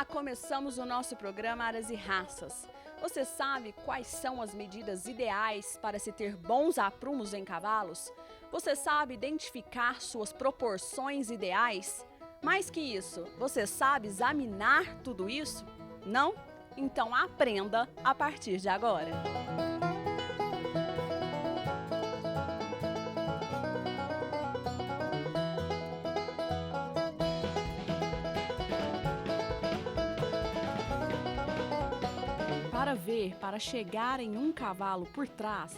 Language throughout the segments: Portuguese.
começamos o nosso programa Aras e Raças. Você sabe quais são as medidas ideais para se ter bons aprumos em cavalos? Você sabe identificar suas proporções ideais? Mais que isso, você sabe examinar tudo isso? Não? Então aprenda a partir de agora. Para chegar em um cavalo por trás,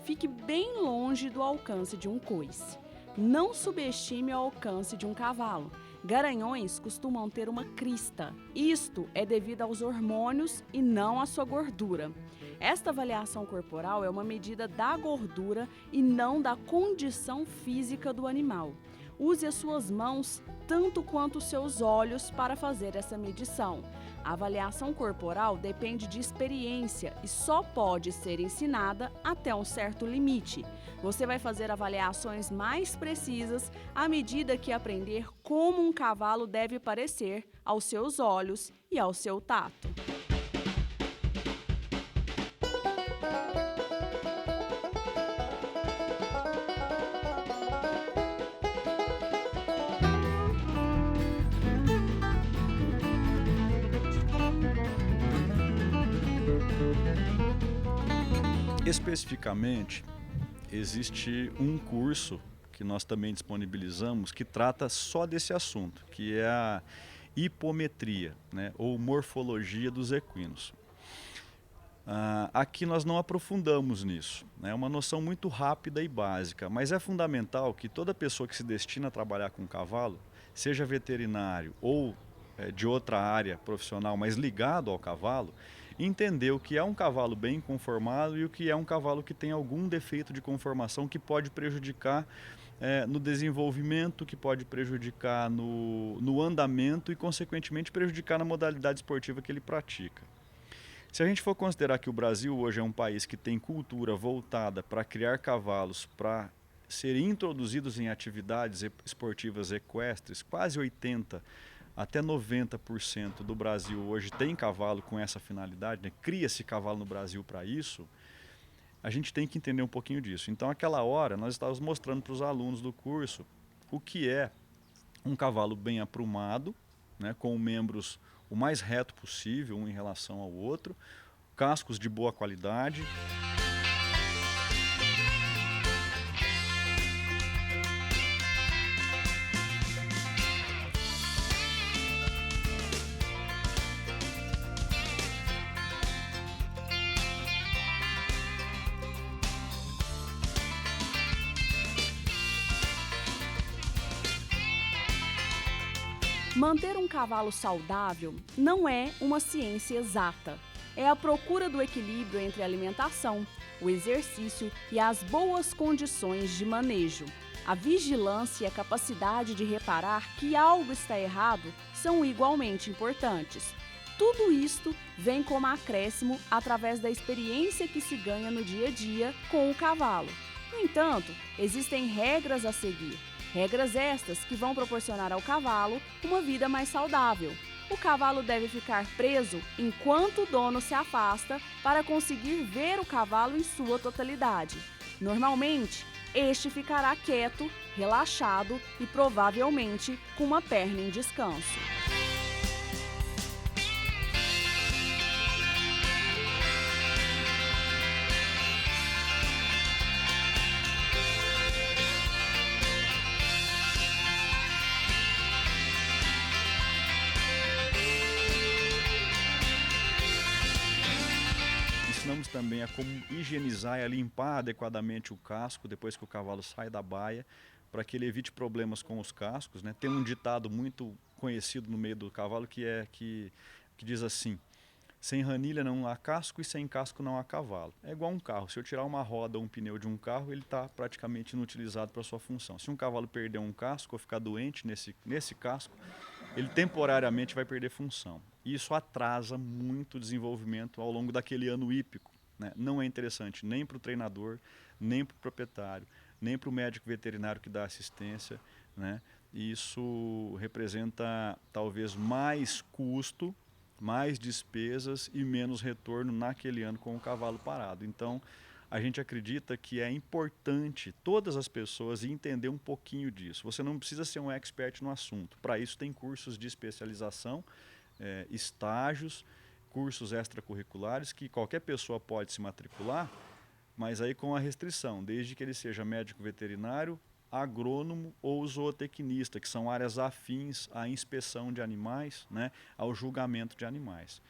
fique bem longe do alcance de um coice. Não subestime o alcance de um cavalo. Garanhões costumam ter uma crista. Isto é devido aos hormônios e não à sua gordura. Esta avaliação corporal é uma medida da gordura e não da condição física do animal. Use as suas mãos tanto quanto os seus olhos para fazer essa medição. A avaliação corporal depende de experiência e só pode ser ensinada até um certo limite. Você vai fazer avaliações mais precisas à medida que aprender como um cavalo deve parecer aos seus olhos e ao seu tato. Especificamente, existe um curso que nós também disponibilizamos que trata só desse assunto, que é a hipometria, né, ou morfologia dos equinos. Aqui nós não aprofundamos nisso, né, é uma noção muito rápida e básica, mas é fundamental que toda pessoa que se destina a trabalhar com cavalo, seja veterinário ou de outra área profissional, mas ligado ao cavalo, entender o que é um cavalo bem conformado e o que é um cavalo que tem algum defeito de conformação que pode prejudicar no desenvolvimento, que pode prejudicar no andamento e, consequentemente, prejudicar na modalidade esportiva que ele pratica. Se a gente for considerar que o Brasil hoje é um país que tem cultura voltada para criar cavalos para serem introduzidos em atividades esportivas equestres, quase 80% até 90% do Brasil hoje tem cavalo com essa finalidade, né? Cria-se cavalo no Brasil para isso. A gente tem que entender um pouquinho disso. Então, aquela hora, nós estávamos mostrando para os alunos do curso o que é um cavalo bem aprumado, né, com membros o mais reto possível, um em relação ao outro, cascos de boa qualidade. Manter um cavalo saudável não é uma ciência exata. É a procura do equilíbrio entre a alimentação, o exercício e as boas condições de manejo. A vigilância e a capacidade de reparar que algo está errado são igualmente importantes. Tudo isto vem como acréscimo através da experiência que se ganha no dia a dia com o cavalo. No entanto, existem regras a seguir. Regras estas que vão proporcionar ao cavalo uma vida mais saudável. O cavalo deve ficar preso enquanto o dono se afasta para conseguir ver o cavalo em sua totalidade. Normalmente, este ficará quieto, relaxado e provavelmente com uma perna em descanso. Ensinamos também a como higienizar e a limpar adequadamente o casco depois que o cavalo sai da baia, para que ele evite problemas com os cascos, né? Tem um ditado muito conhecido no meio do cavalo que diz assim: sem ranilha não há casco e sem casco não há cavalo. É igual um carro, se eu tirar uma roda ou um pneu de um carro, ele está praticamente inutilizado para sua função. Se um cavalo perder um casco ou ficar doente nesse casco, ele temporariamente vai perder função. E isso atrasa muito o desenvolvimento ao longo daquele ano hípico, né? Não é interessante nem para o treinador, nem para o proprietário, nem para o médico veterinário que dá assistência, né? E isso representa talvez mais custo mais despesas e menos retorno naquele ano com o cavalo parado. Então, a gente acredita que é importante todas as pessoas entender um pouquinho disso. Você não precisa ser um expert no assunto. Para isso tem cursos de especialização, estágios, cursos extracurriculares que qualquer pessoa pode se matricular, mas aí com a restrição, desde que ele seja médico veterinário, agrônomo ou zootecnista, que são áreas afins à inspeção de animais, né, ao julgamento de animais.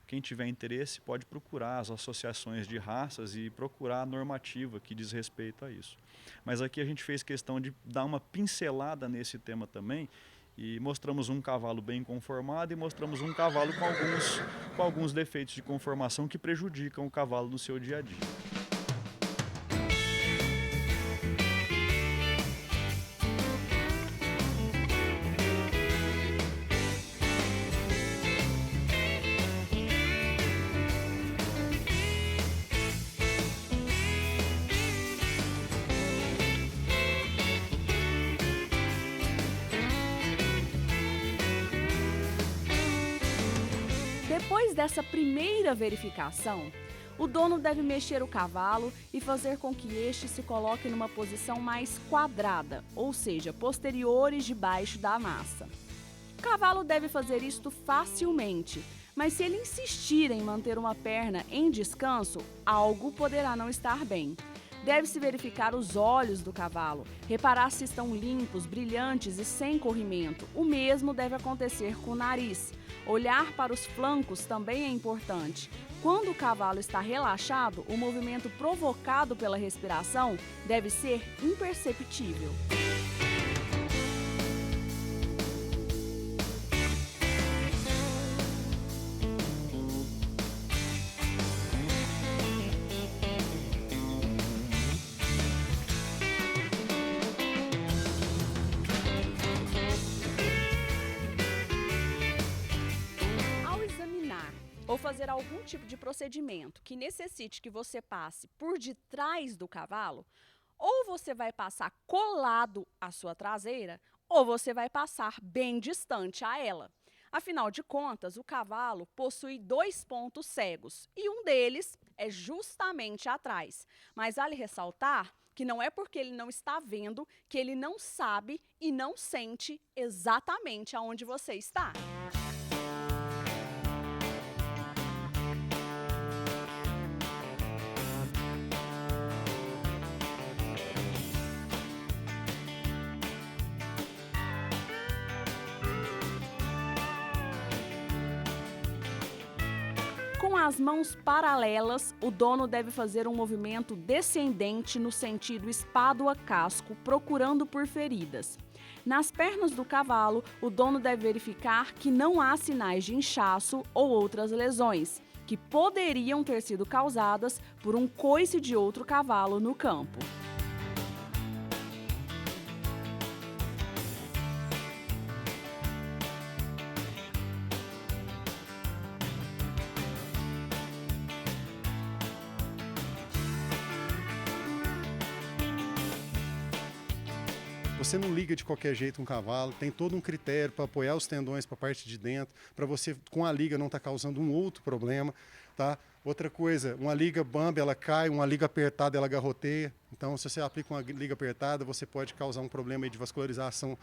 Quem tiver interesse pode procurar as associações de raças e procurar a normativa que diz respeito a isso. Mas aqui a gente fez questão de dar uma pincelada nesse tema também e mostramos um cavalo bem conformado e mostramos um cavalo com alguns defeitos de conformação que prejudicam o cavalo no seu dia a dia. Depois dessa primeira verificação, o dono deve mexer o cavalo e fazer com que este se coloque numa posição mais quadrada, ou seja, posteriores debaixo da massa. O cavalo deve fazer isto facilmente, mas se ele insistir em manter uma perna em descanso, algo poderá não estar bem. Deve-se verificar os olhos do cavalo, reparar se estão limpos, brilhantes e sem corrimento. O mesmo deve acontecer com o nariz. Olhar para os flancos também é importante. Quando o cavalo está relaxado, o movimento provocado pela respiração deve ser imperceptível. Ou fazer algum tipo de procedimento que necessite que você passe por detrás do cavalo, ou você vai passar colado à sua traseira, ou você vai passar bem distante a ela. Afinal de contas, o cavalo possui 2 pontos cegos e um deles é justamente atrás. Mas vale ressaltar que não é porque ele não está vendo que ele não sabe e não sente exatamente aonde você está. Com as mãos paralelas, o dono deve fazer um movimento descendente no sentido espádua-casco, procurando por feridas. Nas pernas do cavalo, o dono deve verificar que não há sinais de inchaço ou outras lesões, que poderiam ter sido causadas por um coice de outro cavalo no campo. Você não liga de qualquer jeito um cavalo, tem todo um critério para apoiar os tendões para a parte de dentro, para você com a liga não estar causando um outro problema, tá? Outra coisa, uma liga bamba ela cai, uma liga apertada ela garroteia, então se você aplica uma liga apertada você pode causar um problema aí de vascularização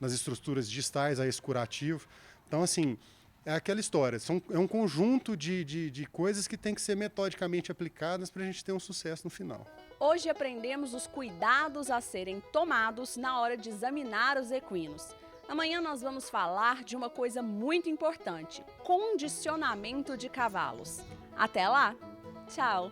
nas estruturas distais a esse curativo. Então assim, é aquela história, é um conjunto de coisas que tem que ser metodicamente aplicadas para a gente ter um sucesso no final. Hoje aprendemos os cuidados a serem tomados na hora de examinar os equinos. Amanhã nós vamos falar de uma coisa muito importante: condicionamento de cavalos. Até lá! Tchau!